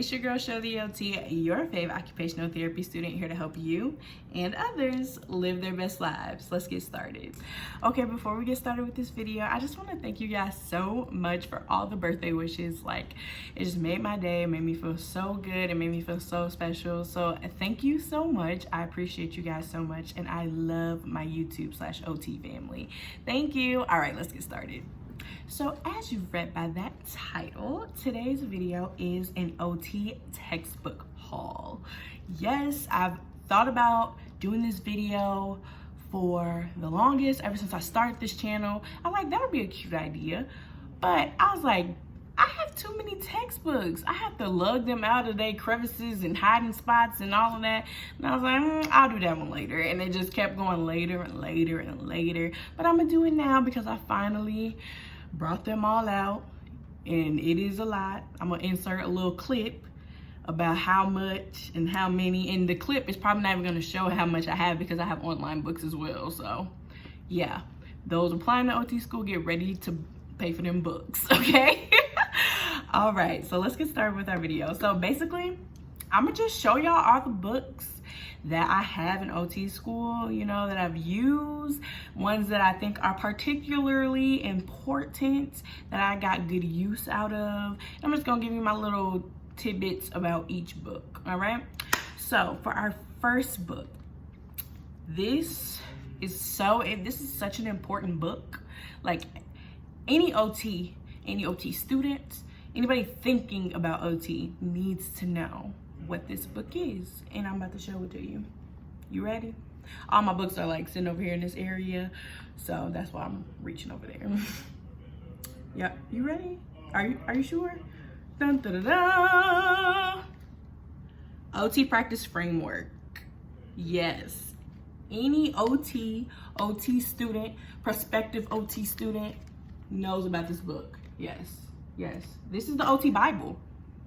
it's your girl SHOtheOT, your favorite occupational therapy student, here to help you and others live their best lives. Let's get started. Okay, before we get started with this video, I just want to thank you guys so much for all the birthday wishes. Like, it just made my day. It made me feel so good. It made me feel so special. So thank you so much. I appreciate you guys so much, and I love my YouTube/OT family. Thank you. All right, let's get started. So as you've read by that title, today's video is an OT textbook haul. Yes, I've thought about doing this video for the longest, ever since I started this channel. I'm like, that would be a cute idea. But I was like, I have too many textbooks. I have to lug them out of their crevices and hiding spots and all of that. And I was like, I'll do that one later. And it just kept going later and later and later. But I'm gonna do it now because I finally brought them all out, and it is a lot. I'm gonna insert a little clip about how much and how many, and the clip is probably not even gonna show how much I have because I have online books as well. So yeah, those applying to OT school, get ready to pay for them books, okay? All right, so let's get started with our video. So basically, I'm gonna just show y'all all the books that I have in OT school, you know, that I've used, ones that I think are particularly important, that I got good use out of. I'm just gonna give you my little tidbits about each book, all right? So for our first book, this is such an important book. Like, any OT student, anybody thinking about OT needs to know what this book is, and I'm about to show it to you. You ready? All my books are like sitting over here in this area, so that's why I'm reaching over there. Yep, you ready? Are you sure? Dun, dun, dun, dun. OT practice framework. Yes, any OT student, prospective OT student knows about this book. Yes, this is the OT Bible.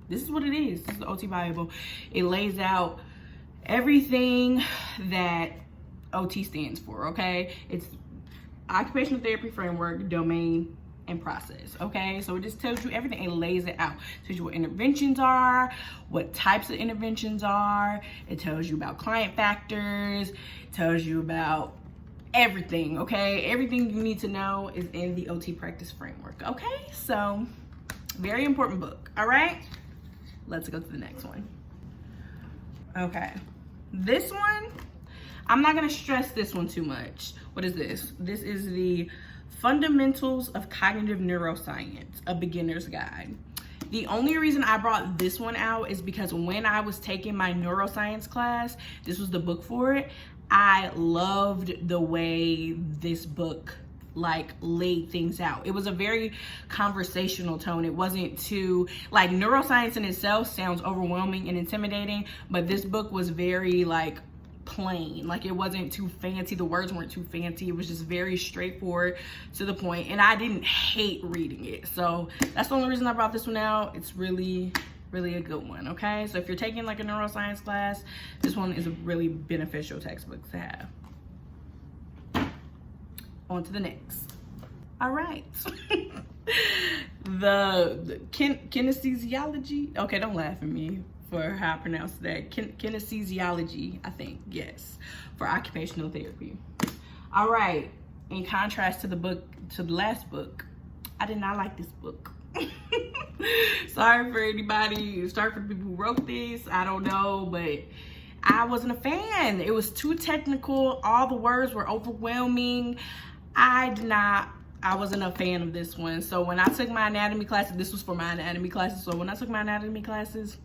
This is what it is. This is the OT Bible. It lays out everything that OT stands for, okay? It's Occupational Therapy Framework, Domain, and Process, okay? So it just tells you everything. It lays it out. It tells you what interventions are, what types of interventions are. It tells you about client factors. It tells you about everything, okay? Everything you need to know is in the OT Practice Framework, okay? So, very important book, all right? Let's go to the next one. Okay, this one, I'm not gonna stress this one too much. What is this? This is the Fundamentals of Cognitive Neuroscience, a Beginner's Guide. The only reason I brought this one out is because when I was taking my neuroscience class, this was the book for it. I loved the way this book like laid things out. It was a very conversational tone. It wasn't too, like, neuroscience in itself sounds overwhelming and intimidating, but this book was very like plain. Like, it wasn't too fancy. The words weren't too fancy. It was just very straightforward to the point, and I didn't hate reading it. So that's the only reason I brought this one out. It's really a good one, okay? So if you're taking like a neuroscience class, this one is a really beneficial textbook to have. On to the next. All right. the Kinesthesiology. Okay, don't laugh at me for how I pronounce that. Kinesthesiology, I think, yes, for occupational therapy. All right. In contrast to the last book, I did not like this book. Sorry for anybody, sorry for the people who wrote this. I don't know, but I wasn't a fan. It was too technical. All the words were overwhelming. I wasn't a fan of this one. So when I took my anatomy classes, this was for my anatomy classes. So when I took my anatomy classes,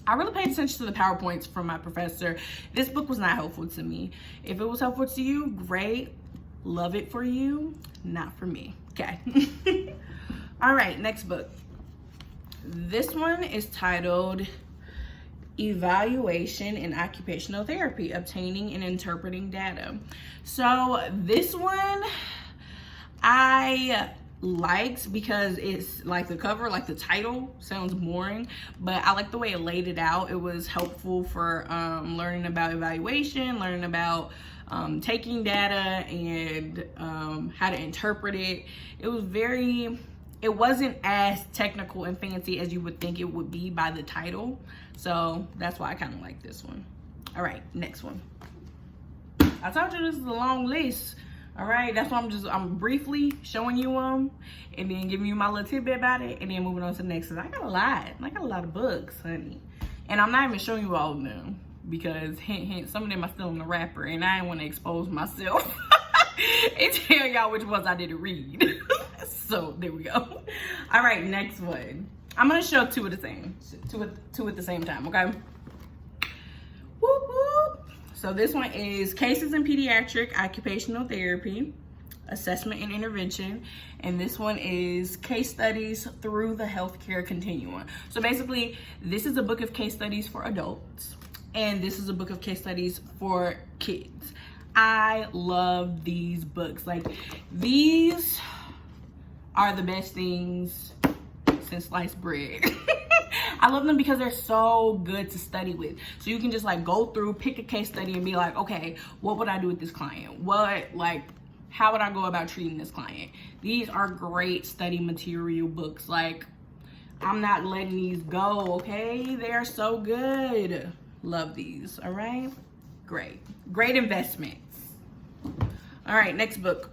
I really paid attention to the PowerPoints from my professor. This book was not helpful to me. If it was helpful to you, great. Love it for you, not for me. Okay. All right, next book. This one is titled Evaluation in Occupational Therapy, Obtaining and Interpreting Data. So this one I liked because it's like the cover, like the title sounds boring, but I like the way it laid it out. It was helpful for learning about evaluation, learning about taking data and how to interpret it. It was very it wasn't as technical and fancy as you would think it would be by the title. So that's why I kind of like this one. All right, next one. I told you this is a long list. All right, that's why I'm briefly showing you them and then giving you my little tidbit about it and then moving on to the next. Cause I got a lot of books, honey. And I'm not even showing you all of them because hint, hint, some of them are still in the wrapper and I didn't want to expose myself and tell y'all which ones I didn't read. So there we go. All right, next one. I'm gonna show two at the same time, okay? Whoop, whoop. So this one is Cases in Pediatric Occupational Therapy, Assessment and Intervention. And this one is Case Studies Through the Healthcare Continuum. So basically, this is a book of case studies for adults, and this is a book of case studies for kids. I love these books. Like, these are the best things since sliced bread. I love them because they're so good to study with. So you can just like go through, pick a case study and be like, okay, what would I do with this client? How would I go about treating this client? These are great study material books. Like, I'm not letting these go, okay? They're so good. Love these, all right? Great investments. All right, next book.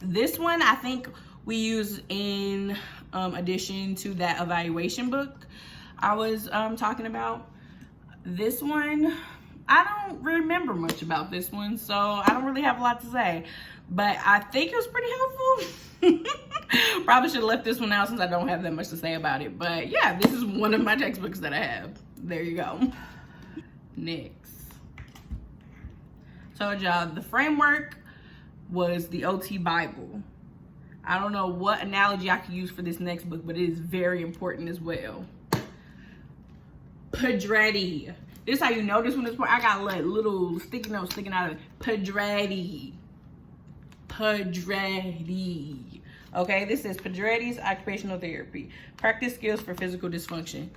This one I think we use in addition to that evaluation book I was talking about. This one, I don't remember much about this one, so I don't really have a lot to say, but I think it was pretty helpful. Probably should have left this one out since I don't have that much to say about it, but yeah, this is one of my textbooks that I have. There you go. Next. Told y'all the framework was the OT Bible. I don't know what analogy I could use for this next book, but it is very important as well. Padretti. This is how you know this one is important. I got like little sticky notes sticking out of it. Padretti. Okay, this is Padretti's Occupational Therapy. Practice skills for physical dysfunction.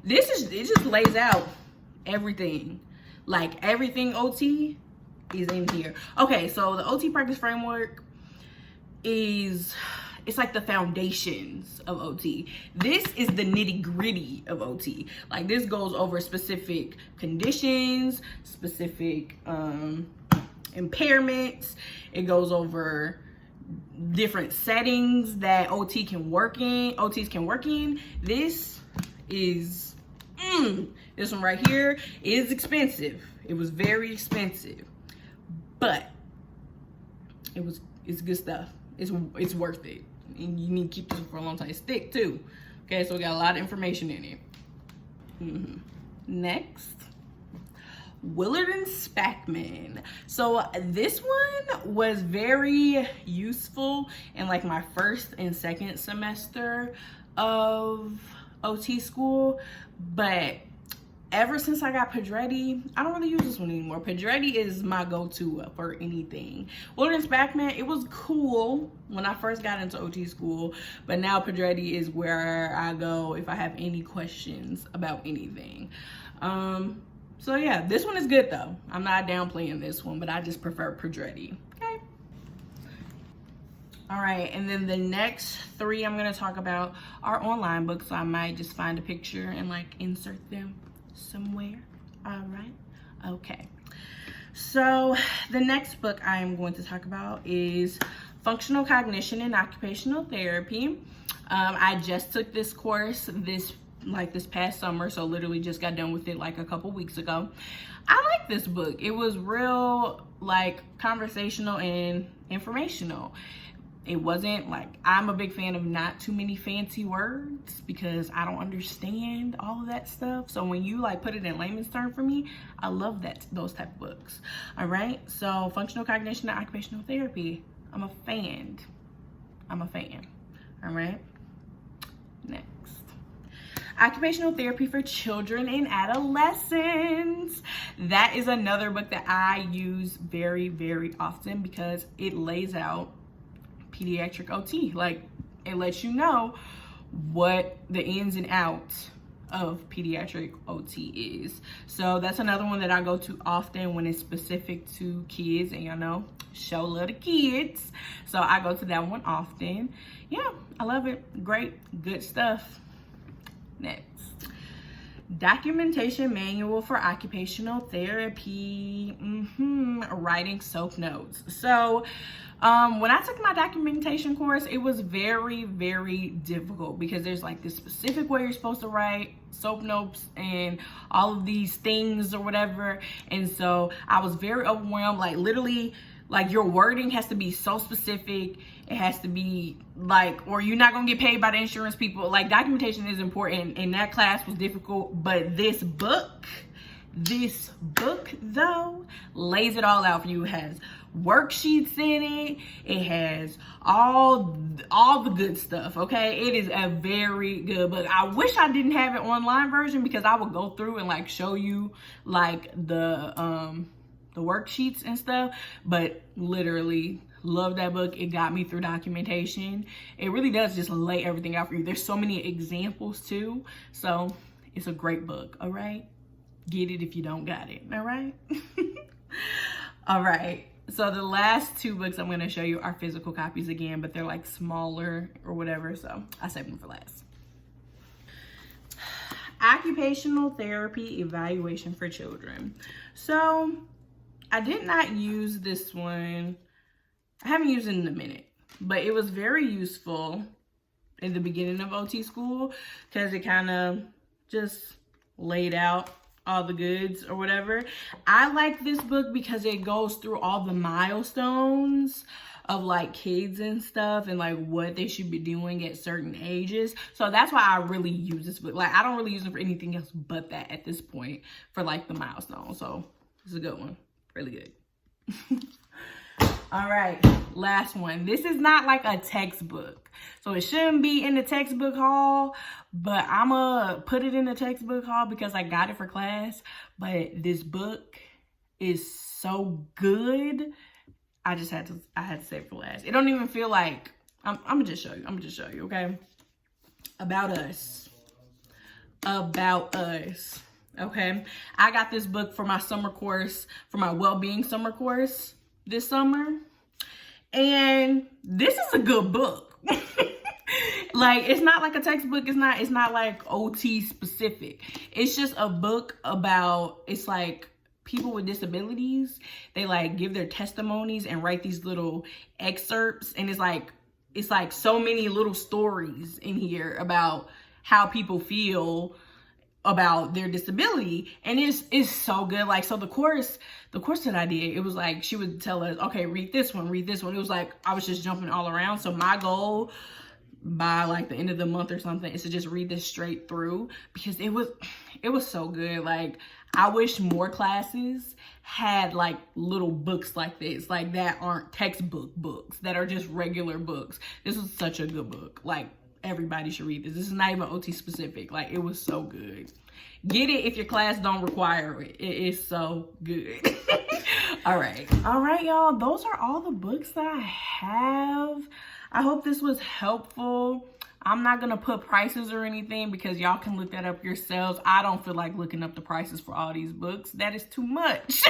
It just lays out everything. Like, everything OT is in here. Okay, so the OT practice framework it's like the foundations of OT. This is the nitty-gritty of OT. Like, this goes over specific conditions, specific impairments. It goes over different settings that OTs can work in. This is this one right here is expensive. It was very expensive, but it's good stuff. It's worth it, and you need to keep this for a long time. It's thick too. Okay, so we got a lot of information in it. Next, Willard and Spacman. So this one was very useful in like my first and second semester of OT school, but ever since I got Padretti, I don't really use this one anymore. Padretti is my go-to for anything. Willard and Spacman, it was cool when I first got into OT school, but now Padretti is where I go if I have any questions about anything. So yeah, this one is good though. I'm not downplaying this one, but I just prefer Padretti. Okay. All right, and then the next three I'm gonna talk about are online books. So I might just find a picture and like insert them somewhere. All right, okay. So the next book I am going to talk about is Functional Cognition in Occupational Therapy. I just took this course this past summer, so literally just got done with it like a couple weeks ago. I like this book. It was real like conversational and informational. It wasn't like, I'm a big fan of not too many fancy words because I don't understand all of that stuff. So when you like put it in layman's terms for me, I love those type of books. All right, so Functional Cognition and Occupational Therapy. I'm a fan. All right, next. Occupational Therapy for Children and Adolescents. That is another book that I use very, very often because it lays out pediatric OT. Like, it lets you know what the ins and outs of pediatric OT is. So that's another one that I go to often when it's specific to kids, and y'all know, show love to kids. So I go to that one often. Yeah, I love it. Great, good stuff. Next. Documentation manual for occupational therapy. Writing SOAP notes. So when I took my documentation course, it was very, very difficult because there's like this specific way you're supposed to write SOAP notes and all of these things or whatever. And so I was very overwhelmed. Like literally, like your wording has to be so specific. It has to be like, or you're not gonna get paid by the insurance people. Like documentation is important, and that class was difficult. But this book though lays it all out for you. It has worksheets in it. It has all the good stuff. Okay, it is a very good book. I wish I didn't have an online version because I would go through and like show you like the worksheets and stuff. But literally love that book. It got me through documentation. It really does just lay everything out for you. There's so many examples too. So it's a great book. All right, get it if you don't got it. All right. All right, so the last two books I'm going to show you are physical copies again, but they're like smaller or whatever, so I saved them for last. Occupational therapy evaluation for children. So I did not use this one. I haven't used it in a minute, but it was very useful in the beginning of OT school because it kind of just laid out all the goods or whatever. I like this book because it goes through all the milestones of like kids and stuff and like what they should be doing at certain ages. So that's why I really use this book. Like I don't really use it for anything else but that at this point, for like the milestones. So it's a good one. Really good. All right, last one. This is not like a textbook, so it shouldn't be in the textbook hall, but I'm gonna put it in the textbook hall because I got it for class. But this book is so good. I had to say it for last. It don't even feel like, I'm gonna just show you, okay? About Us. Okay? I got this book for my summer course, for my well-being summer course this summer, and this is a good book. Like it's not like a textbook. It's not like OT specific. It's just a book about, it's like people with disabilities. They like give their testimonies and write these little excerpts, and it's like so many little stories in here about how people feel about their disability, and it's so good. Like, so the course that I did, it was like she would tell us, okay, read this one. It was like I was just jumping all around. So my goal by like the end of the month or something is to just read this straight through because it was so good. Like I wish more classes had like little books like this, like that aren't textbook books, that are just regular books. This was such a good book. Like everybody should read this. This is not even OT specific. Like it was so good. Get it if your class don't require it. It is so good. All right, y'all. Those are all the books that I have. I hope this was helpful. I'm not gonna put prices or anything because y'all can look that up yourselves. I don't feel like looking up the prices for all these books. That is too much.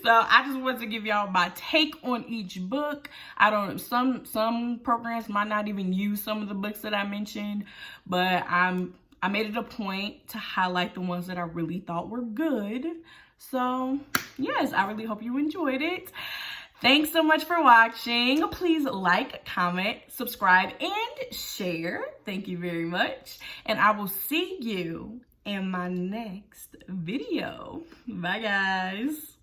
So I just wanted to give y'all my take on each book. Some programs might not even use some of the books that I mentioned, but I made it a point to highlight the ones that I really thought were good. So yes, I really hope you enjoyed it. Thanks so much for watching. Please like, comment, subscribe, and share. Thank you very much. And I will see you in my next video. Bye, guys.